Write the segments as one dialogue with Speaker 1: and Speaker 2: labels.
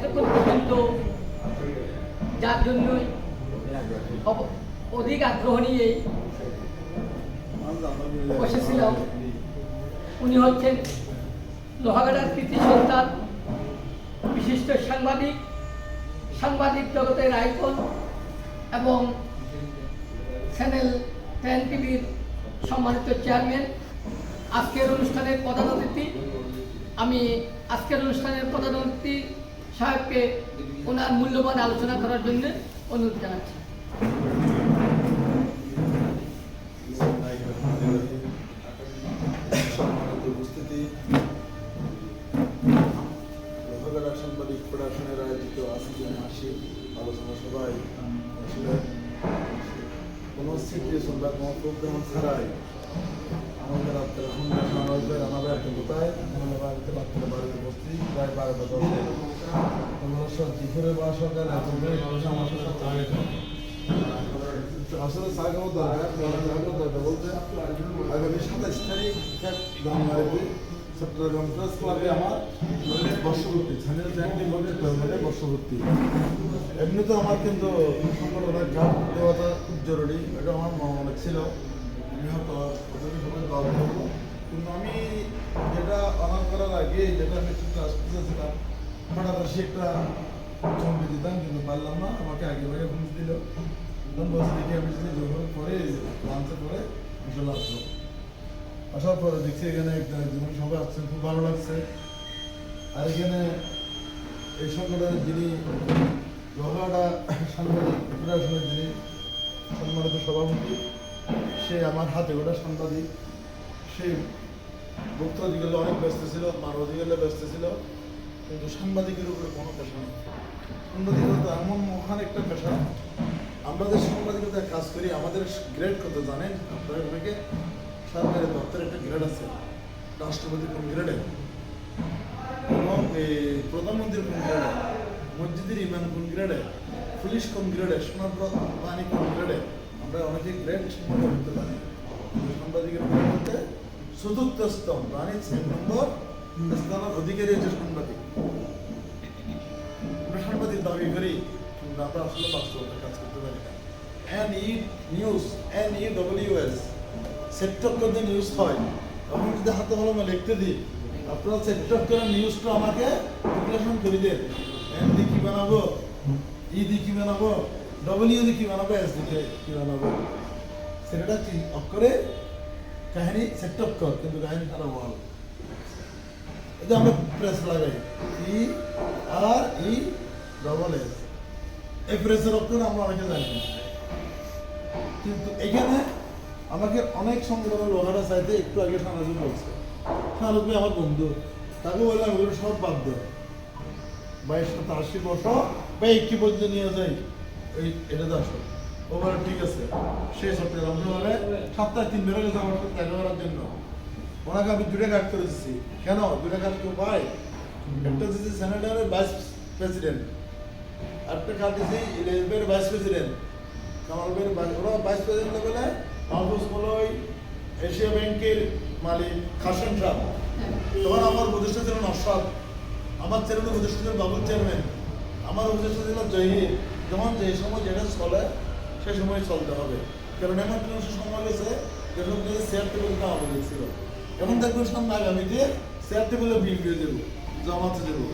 Speaker 1: এতক্ষণ পর্যন্ত যার জন্যই অধিক আগ্রহ নিয়ে বসেছিলাম, উনি হচ্ছেন লোহাগাড়ার কৃতি সন্তান, বিশিষ্ট সাংবাদিক জগতের আইকন এবং চ্যানেল 10 টিভির সম্মানিত চেয়ারম্যান। আজকের অনুষ্ঠানের প্রধান অতিথি, আমি আজকের অনুষ্ঠানের প্রধান অতিথি সাহেবকে ওনার মূল্যবান আলোচনা করার জন্য অনুরোধ জানাচ্ছি।
Speaker 2: সম্মানিত উপস্থিতি, লোহাগাড়া সাংবাদিক ফেডারেশনের আয়োজিত আজকের মাসিক আলোচনা সভায় আসলে কোনো সিচুয়েশন বা কোনো প্রোগ্রাম ছাড়াই আমাদের রাত্রে আমাদের একটা কোথায় আমাদের বাড়িতে রাত্রে বাড়িতে বসছি প্রায় 12টা 10 দুপুরে বা সরকার আমার সাথে আসলে সাগানো দরকার বলতে আগামী 27 তারিখ জানুয়ারিতে চট্টগ্রাম প্রেস ক্লাবে আমার বর্ষপূর্তি চ্যানেল 10 টিভির বর্ষপূর্তি। এমনি তো আমার কিন্তু সংগঠনের কাপ দেওয়াটা খুব জরুরি, এটা আমার মনে ছিল। আমি হয়তো সবাই দল করবো, কিন্তু আমি যেটা অনার করার আগে যেটা আমি একটু আসতে চাচ্ছিলাম হঠাৎ আসি একটা জমি দিতাম, কিন্তু পারলাম না। আমাকে আগে ভাগে ঘুষ দিল, বলছি দেখি আমি যদি জোগাড় করে লাঞ্চের পরে আসলে আসবো। আসার পরে দেখছি এখানে একজন সবাই আসছেন, খুব ভালো লাগছে। আর এখানে এই সংগঠনের যিনি লোহাগাড়া সাংবাদিক ফেডারেশনের যিনি সম্মানিত সভাপতি, সে আমার হাতে গোটা সাংবাদিক। সে বক্তব্য দিকে অনেক ব্যস্ত ছিল, মানবাধিকারে ব্যস্ত ছিল, কিন্তু সাংবাদিকের উপরে কোনো পেশা নেই। সাংবাদিকতা এমন মহান একটা পেশা। আমরা যে সাংবাদিকতায় কাজ করি, আমাদের গ্রেড কত জানেন আপনারা? অনেকে সরকারি দপ্তরে একটা গ্রেড আছে, রাষ্ট্রপতি কোন গ্রেডে, এবং প্রধানমন্ত্রীর কোন গ্রেডে, মসজিদের ইমাম কোন গ্রেডে, পুলিশ কোন গ্রেডে, সেনাবাহিনী কোন গ্রেডে। আমরা অনেকে গ্রেড সম্বন্ধে বলতে পারি। সাংবাদিকের গ্রেড হচ্ছে চতুর্থ স্তম্ভ, মানে 6 নম্বর স্থানের অধিকারী হচ্ছে সাংবাদিক। আমরা সাংবাদিক দাবি করি, কিন্তু আমরা আসলে বাস্তবতা কাজ করতে পারি না। NEWS সেট-টপ করে নিউজ হয়, তখন যদি হাতে কলমে লিখতে দিই, আপনারা সেট-টপ করে নিউজটা আমাকে প্রিপারেশন করে দেন। এন দিয়ে কী বানাবো, ই দিয়ে কী বানাবো, ডব্লিউ দিয়ে কী বানাবো, এস দিয়ে কী বানাবো, সেটা কি অক্ষরে কাহিনী সেট-টপ কর, কিন্তু কাহিনী সারা বল। এই যে আমরা প্রেস লাগাই, PRESS, এই প্রেসের অক্ষর আমরা অনেকে জানি না। কিন্তু এখানে আমাকে অনেক সংগঠনের লোহারা চাইতে একটু আগে সানাজু বলছে, সানাজু আমার বন্ধু, তাকে বললাম ওগুলো সব বাদ দেয়, 22-80 বছর বা 80 পর্যন্ত নিয়ে যাই, ওই এটাতে আসো। ও বলে ঠিক আছে, শেষ হতে বলে 7-3 বেরো গেছে আমার সাথে দেখা করার জন্য। ওনাকে আমি 2টা কাজ করে দিচ্ছি। কেন 2টা কাজ কেউ পাই? একটা দিচ্ছি সেনেটারের ভাইস প্রেসিডেন্ট, একটা কাজ দিচ্ছি রেলওয়ের ভাইস প্রেসিডেন্ট, কামালবের ওরা ভাইস প্রেসিডেন্ট বলে মাহফুজ বলই এশিয়া ব্যাংকের মালিক খাসেম সাহেব। তখন আমার উপদেষ্টা ছিল নশাদ, আমার চ্যানেলের উপদেষ্টা ছিল বাবুল চেয়ারম্যান, আমার উপদেষ্টা ছিল জহির। যেমন যে সময় যেটা চলে সে সময় চলতে হবে, কারণ এমন কোনো সময় গেছে যখন চেয়ার টেবিলটা আমাদের ছিল। এখন দেখবেন সামনে আগামীতে চেয়ার টেবিলে বিল দিয়ে দেবো, জমাতে দেবো,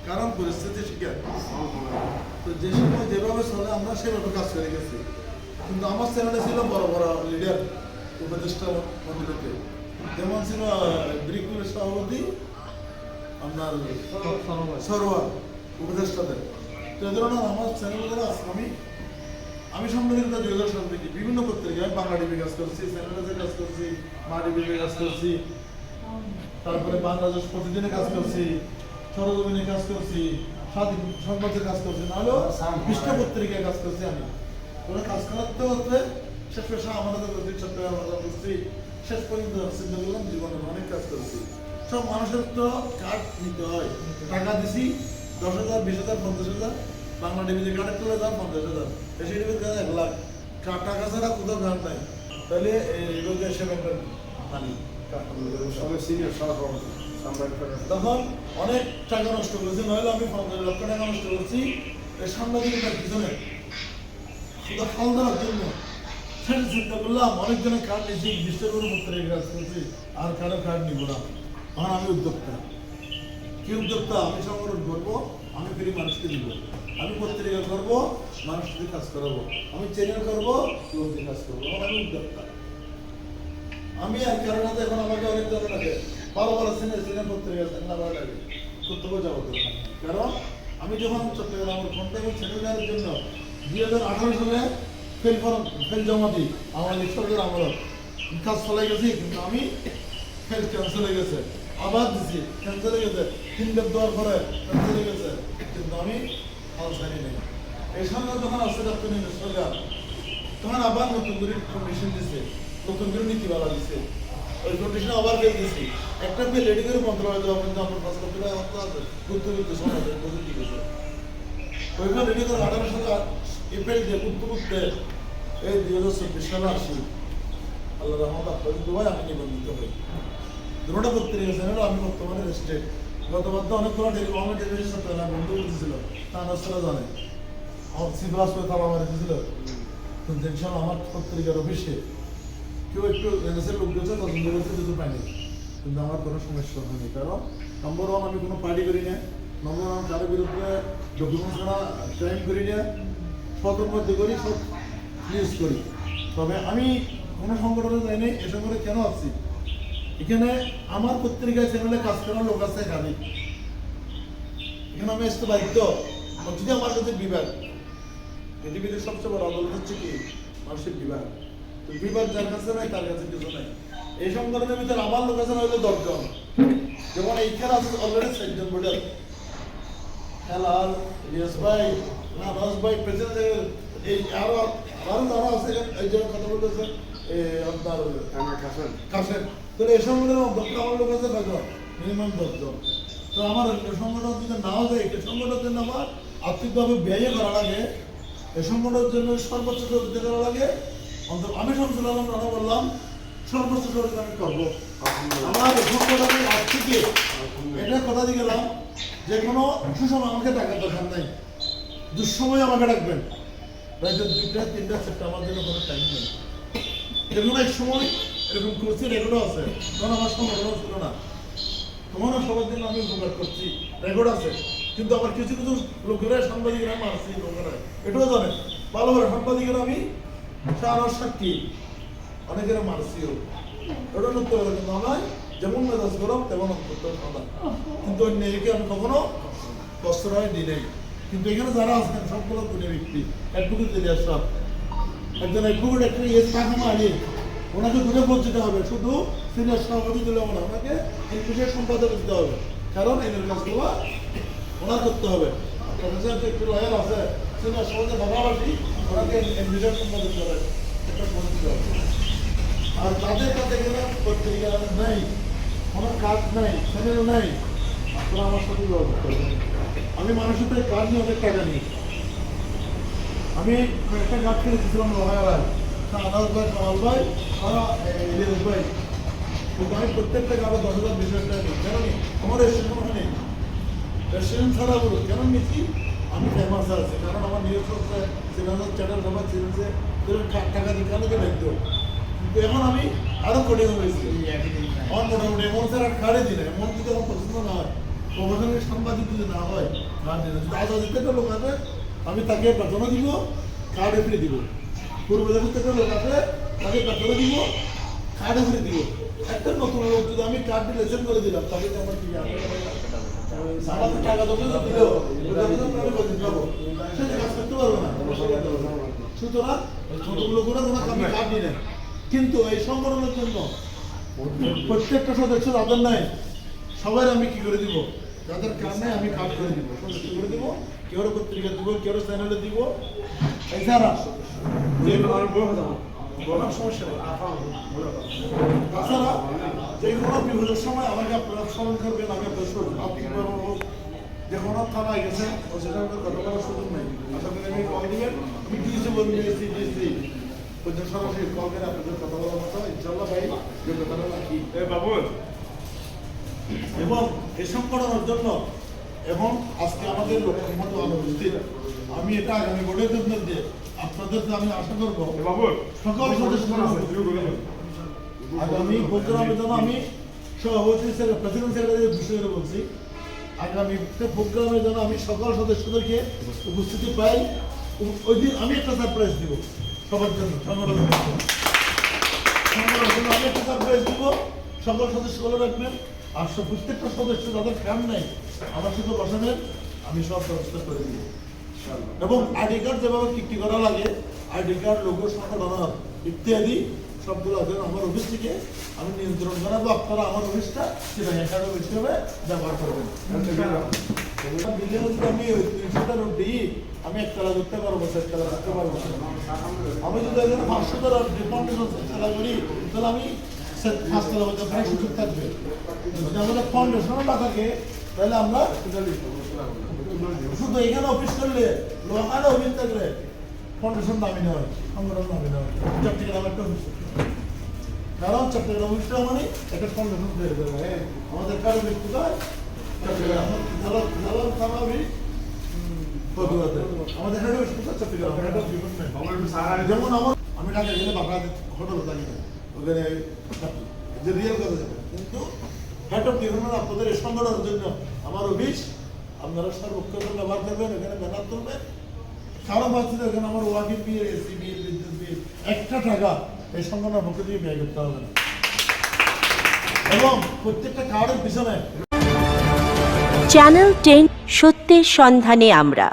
Speaker 2: কারণ পরিস্থিতি শিকার। তো যে সময় যেভাবে চলে আমরা সেভাবে কাজ করে গেছি। কিন্তু আমার চ্যানেলে ছিল বড় বড় লিডার উপদেষ্টা মন্ত্রীতে, যেমন ছিল ব্রিকুলের সভাপতি আপনার সরোয়ার উপদেষ্টাদের। তো এই ধরনের আমার চ্যানেলগুলো আমি সাংবাদিকতা 2000 সাল থেকে বিভিন্ন পত্রিকায় বাংলা টিভি কাজ করছি, চ্যানেলে কাজ করছি, মা টিভিতে কাজ করছি, তারপরে বাংলাদেশ প্রতিদিনে কাজ করছি, সরজমিনে কাজ করছি, স্বাধীন সংবাদে কাজ করছি, নাহলেও পৃষ্ঠা পত্রিকায় কাজ করছি। আমি ওরা কাজ করতে করতে শেষ পেশা আমাদের চট্টগ্রাম করছি, শেষ পর্যন্ত চিন্তা করলাম জীবনে অনেক কাজ করছি। সব মানুষের তো কার্ড নিতে হয়, টাকা দিছি 10,000, 20,000, 50,000, বাংলা টিভিতে কার্ড তুলে দাম 50,000, এসে টিভিতে 1 লাখ, টাকা ছাড়া কোথাও কার্ড নাই। তাহলে এই রোজে এসে ব্যাংকের মালিক সিনিয়র সহসভাপতি তখন অনেক টাকা নষ্ট করেছি, নইলে আমি 50 লক্ষ টাকা নষ্ট করছি এই সাংবাদিকতার পিছনে শুধু খাল দেওয়ার জন্য। সেটা চিন্তা করলাম অনেকজনের কার্ড নিয়েছি, 20টার করে পত্রিকা কাজ করছি, আর কারো কার্ড নিব না। তখন আমি উদ্যোক্তা, কি উদ্যোক্তা? আমি সংগঠন করবো, আমি ফ্রি মানুষকে দিব, আমি পত্রিকা করবো, মানুষকে কাজ করাবো, আমি চ্যানেল করবো, লোকদের কাজ করবো, আমি উদ্যোক্তা। আমি আর কারণ এখন আমাকে অনেক জন লাগে ভালো ভালো সিনে পত্রিকা ভালো লাগে কর্তব্য যাবো, কারণ আমি যখন চট্টগ্রামের কন্ট্যাক্ট ছেড়ে দেওয়ার জন্য 2018 সালে ফেল জমা দিই, আমাদের সরকার আমার কাজ চলে গেছি, কিন্তু আমি ফেল ক্যান্সেল হয়ে গেছে, আবার দিছি ক্যান্সেল হয়ে গেছে, 3 বার দেওয়ার পরে ক্যান্সেল হয়ে গেছে, কিন্তু আমি হাল ছাড়ি নেই। এই সঙ্গে যখন আসছে ডক্টর সরকার, তখন আবার নতুন করে কন্ডিশন দিছে, নতুন করে নীতিমালা দিছে, ওই কন্ডিশনে আবার ফেল দিছি। একটা ফেল রেডি করে মন্ত্রণালয় দেওয়া পর্যন্ত আমার 5 লক্ষ টাকা করতে সময় ঠিক আছে। ওইগুলো রেডি করে 18 সালে এপ্রিল দিয়ে করতে এই 2024 সালে আসি, আল্লাহ রহমত আপনাদের দুবাই আমি নিবন্ধিত হই। দুটো পত্রিকা চ্যানেল আমি বর্তমানে রেজিস্ট্রেড। গতবার তো অনেকগুলো আমার টেলিভিশন চ্যানেল বন্ধ করে দিয়েছিল, তা নষ্টরা জানে আমার সিপ্লাস করে তালা মারি দিয়েছিল। কিন্তু ইনশাল্লাহ আমার পত্রিকার অফিসে কেউ একটু রেনেসের লোক গেছে, পছন্দ করেছে, যেহেতু পাইনি, কিন্তু আমার কোনো সমস্যা হয়নি। কারণ নম্বর 1 আমি কোনো পার্টি করি না, নম্বর 1 কারোর বিরুদ্ধে ডকুমেন্টস ছাড়া ক্রাইম করি না, সতর মধ্যে করি, সব নিউজ করি। তবে আমি কোনো সংগঠনে যাইনি। এ সংগঠনে কেন আসছি? এখানে আমার পত্রিকা চ্যানেলে কাজ করার লোক আছে একাধিক, এখানে আমি আসতে বাধ্য। যদি আমার কাছে বিভাগ, পৃথিবীতে সবচেয়ে বড় আন্দোলন হচ্ছে কি মানুষের বিভাগ, তো বিভাগ যার কাছে নাই তার কাছে কিছু নাই। এই সংগঠনের ভিতরে আমার লোক আছে হইলো 10 জন, যেমন এইখানে আছে অলরেডি 6 জন বোর্ডার, হেলাল, ইলিয়াস ভাই, নামাজ ভাই, প্রেসিডেন্ট, এই আরো যারা আছে, এই যে কথা বলতেছে আপনার কাশেম, তো এই সংগঠনের অধ্যক্ষ আমার লোক আছে কয়জন? মিনিমাম 10 জন। তো আমার সংগঠন যদি নাও যায়, এই সংগঠনের জন্য আমার আর্থিকভাবে ব্যয় করা লাগে, এই সংগঠনের জন্য সর্বোচ্চ সহযোগিতা করা লাগে। আমি শামসুল আলম রানা বললাম সর্বোচ্চ সহযোগিতা আমি করবো। আমার সংগঠনের আর্থিকে এটা কথা দিয়ে গেলাম, যে কোনো সুসময় আমাকে টাকার দরকার নাই, দুঃসময় আমাকে ডাকবেন, রাইতে 2টা 3টা 4টা, আমার জন্য কোনো টাইম নেই। যেগুলো এক সময় এরকম করছি, রেকর্ডও আছে, তখন আমার সংগঠনও ছিল না, তখনও সবার জন্য আমি উপকার করছি, রেকর্ড আছে। কিন্তু আবার কিছু কিছু লোকেরা সাংবাদিকরা মারছি, লোকেরা এটাও জানেন ভালো করে, সাংবাদিকরা আমি সারার সাক্ষী, অনেকেরা মারছিও, এটা নতুন কথা। কিন্তু আমার যেমন মেজাজ গরম তেমন অন্তত ঠান্ডা, কিন্তু অন্য একে আমি কখনো প্রশ্রয় দিই নাই। কিন্তু এখানে যারা আছেন সবগুলো দুনিয়া ব্যক্তি, অ্যাডভোকেট দিলে সব একজন অ্যাডভোকেট একটা টাকা মারিয়ে ওনাকে দূরে পৌঁছতে হবে, শুধু সিনিয়র সভাপতি দিলে না, ওনাকে ইনফিসের সম্পাদক দিতে হবে, কারণ এদের কাজগুলো ওনার করতে হবে। একটু লয়াল আছে, সিনিয়র সভাপতি বাবাবাসী, ওনাকে ইনফিসের সম্পাদক করে একটা পরিচিত হবে। আর তাদের কাছে গেলে পত্রিকা নেই, কোনো কাজ নেই, চ্যানেল নেই, আপনারা আমার সাথে যোগাযোগ করবেন। আমি মানুষের থেকে কাজ নিয়ে অনেক টাকা নিই। আমি একটা কাজ করে দিয়েছিলাম রহায়ালায়, আনাজ ভাই, কামাল ভাই, ইলিয়াস ভাই, কিন্তু আমি প্রত্যেকটা গাড়ি 10,000 20,000 টাকা নিই। কেন নি? আমার রেস্টুরেন্ট নেই, রেস্টুরেন্ট ছাড়া বলুন কেন নিচ্ছি? আমি ফেমাস আছে, কারণ আমার নিউজ সিনেমার চ্যানেল আমার সিরিজে টাকা দিতে আমাকে দেখত। কিন্তু এখন আমি আরো কঠিন হয়েছি, আমার মোটামুটি এমন স্যার আর কার্ডে দিন, এমন যদি আমার পছন্দ না হয়, প্রফেশনাল সাংবাদিক যদি না হয়, কার্ড দিন। যদি আজাদিতে একটা লোক আছে, আমি তাকে বেতনও দিব, কার্ডে ফ্রি দিব। পূর্ব দেশের থেকে লোক আছে, তাকে বেতনও দিব, কার্ডে ফ্রি দিব। একটা নতুন লোক যদি আমি কার্ডটি লেসেন করে দিলাম, তাকে তো আমার কি আমার টাকা দশ দিল, আমি বলতে পারবো, সেটা কাজ করতে পারবো না। সুতরাং নতুন লোকেরা তোমার আমি কার্ড দিই না, কিন্তু এই সংগঠনের জন্য প্রত্যেকটা সদস্য যাদের নাই, সবাই আমি কি করে দিব, যাদের কাজ নেই আমি কাজ করে দিব, সদস্য করে দিব, কেউ পত্রিকা দিব, কেউ চ্যানেলে দিব। এছাড়া যে কোনো সমস্যা নেই। তাছাড়া যে কোনো বিপদের সময় আমাকে আপনারা স্মরণ করবেন, আমি আপনার আর্থিকভাবে হোক, যে কোনো থানায় গেছে ও সেটা কথা বলার সুযোগ নেই, আশা করি আমি কল দিবেন, আমি ডিসি বলে দিয়েছি, ডিসি সরাসরি কল করে আপনাদের কথা বলার মতো ইনশাল্লাহ ভাই যে কথাটা রাখি। বাবু এবং এই সংগঠনের জন্য এবং আজকে আমাদের লক্ষ্যমত অনুপস্থিত আমি এটা আগামী বোর্ডের জন্য দিয়ে আপনাদেরকে আমি আশা করবো সকল সদস্যরা আগামী প্রোগ্রামের জন্য আমি সভাপতি প্রেসিডেন্ট সেক্রেটারি বিষয়ে বলছি আগামী প্রোগ্রামের জন্য আমি সকল সদস্যদেরকে উপস্থিতি পাই ওই দিন আমি একটা সারপ্রাইজ দিব সবার জন্য সংগঠনের জন্য আমি একটা সারপ্রাইজ দিব সকল সদস্যগুলো রাখবেন আর প্রত্যেকটা সদস্য যাদের কাম নেই আমার সাথে বসাবেন আমি সব ব্যবস্থা করে দিব এবং আইডি কার্ড যেভাবে কি করা লাগে আইডি কার্ড লোগো সংগঠন ইত্যাদি সবগুলো আমার অফিস থেকে আমি নিয়ন্ত্রণ করাবো আপনারা আমার অফিসটা সেটা একাডেমি অফিস হিসেবে ব্যবহার করবেন আমি ওই 300টা নোট দিই আমি একতলা ধরতে পারবো একতলা ধরতে পারবো আমি যদি 500টা ফাউন্ডেশন খেলা করি তাহলে আমি 5তলা মধ্যে প্রায় সুযোগ থাকবে যদি আমাদের ফাউন্ডেশনও না থাকে তাহলে আমরা শুধু এখানে অফিস করলে লোহানে অফিস থাকলে ফাউন্ডেশন দামি নেওয়া হয় সংগঠন দামি নেওয়া হয় চট্টগ্রাম একটা অফিস কারণ চট্টগ্রাম অফিসটা মানে একটা ফাউন্ডেশন তৈরি করবে আমাদের কারো ব্যক্তি চট্টগ্রাম আমাদের হেড অফিস চট্টগ্রাম যেমন আমি ঢাকা গেলে বাংলাদেশ হোটেল থাকি না ওখানে যে রিয়েল কথা যাবে কিন্তু হেড অফ ডিপার্টমেন্ট আপনাদের এই সংগঠনের জন্য আমার অফিস আপনারা সর্বক্ষণ ব্যবহার করবেন এখানে ব্যানার তুলবেন সারা বছর এখানে আমার ওয়াকিং বিল এসি বিল বিদ্যুৎ বিল একটা টাকা এই সংগঠনের পক্ষ থেকে ব্যয় করতে হবে না এবং প্রত্যেকটা কার্ডের পিছনে
Speaker 3: চ্যানেল 10 সত্যের সন্ধানে আমরা।